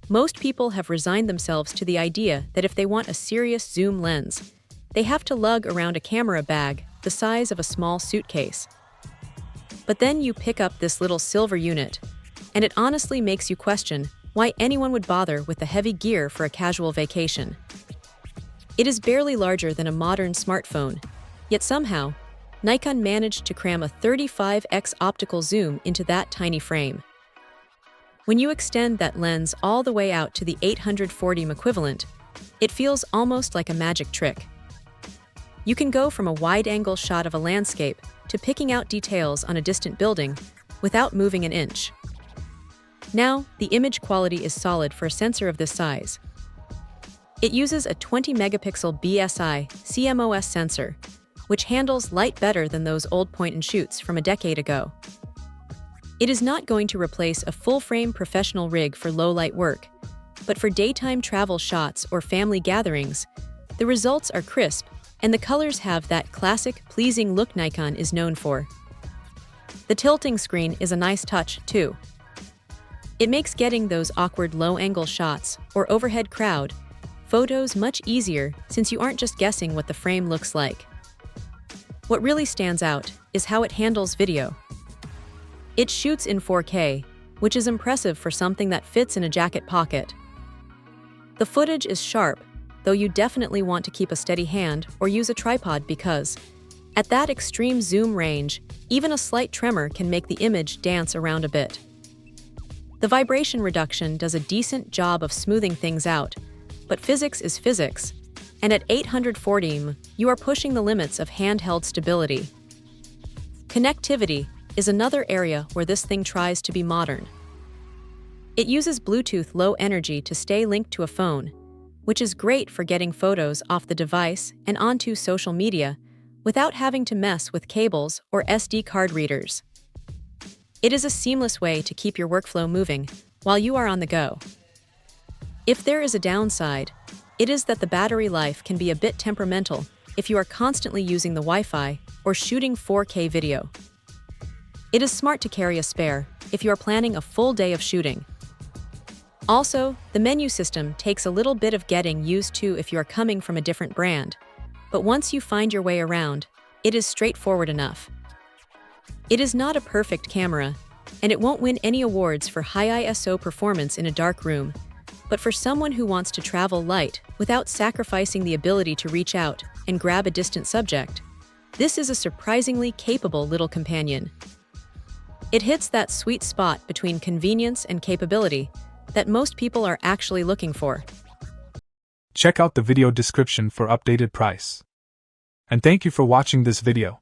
Most people have resigned themselves to the idea that if they want a serious zoom lens, they have to lug around a camera bag the size of a small suitcase. But then you pick up this little silver unit, and it honestly makes you question why anyone would bother with the heavy gear for a casual vacation. It is barely larger than a modern smartphone, yet somehow, Nikon managed to cram a 35x optical zoom into that tiny frame. When you extend that lens all the way out to the 840 equivalent, it feels almost like a magic trick. You can go from a wide-angle shot of a landscape to picking out details on a distant building without moving an inch. Now, the image quality is solid for a sensor of this size. It uses a 20-megapixel BSI CMOS sensor, which handles light better than those old point-and-shoots from a decade ago. It is not going to replace a full-frame professional rig for low-light work, but for daytime travel shots or family gatherings, the results are crisp and the colors have that classic, pleasing look Nikon is known for. The tilting screen is a nice touch, too. It makes getting those awkward low-angle shots or overhead crowd photos much easier since you aren't just guessing what the frame looks like. What really stands out is how it handles video. It shoots in 4K, which is impressive for something that fits in a jacket pocket. The footage is sharp, though you definitely want to keep a steady hand or use a tripod because, at that extreme zoom range, even a slight tremor can make the image dance around a bit. The vibration reduction does a decent job of smoothing things out, but physics is physics, and at 840 you are pushing the limits of handheld stability. Connectivity is another area where this thing tries to be modern. It uses Bluetooth Low Energy to stay linked to a phone, which is great for getting photos off the device and onto social media without having to mess with cables or SD card readers. It is a seamless way to keep your workflow moving while you are on the go. If there is a downside, it is that the battery life can be a bit temperamental if you are constantly using the Wi-Fi or shooting 4K video. It is smart to carry a spare if you are planning a full day of shooting. Also, the menu system takes a little bit of getting used to if you are coming from a different brand, but once you find your way around, it is straightforward enough. It is not a perfect camera, and it won't win any awards for high ISO performance in a dark room, but for someone who wants to travel light without sacrificing the ability to reach out and grab a distant subject, this is a surprisingly capable little companion. It hits that sweet spot between convenience and capability that most people are actually looking for. Check out the video description for updated price. And thank you for watching this video.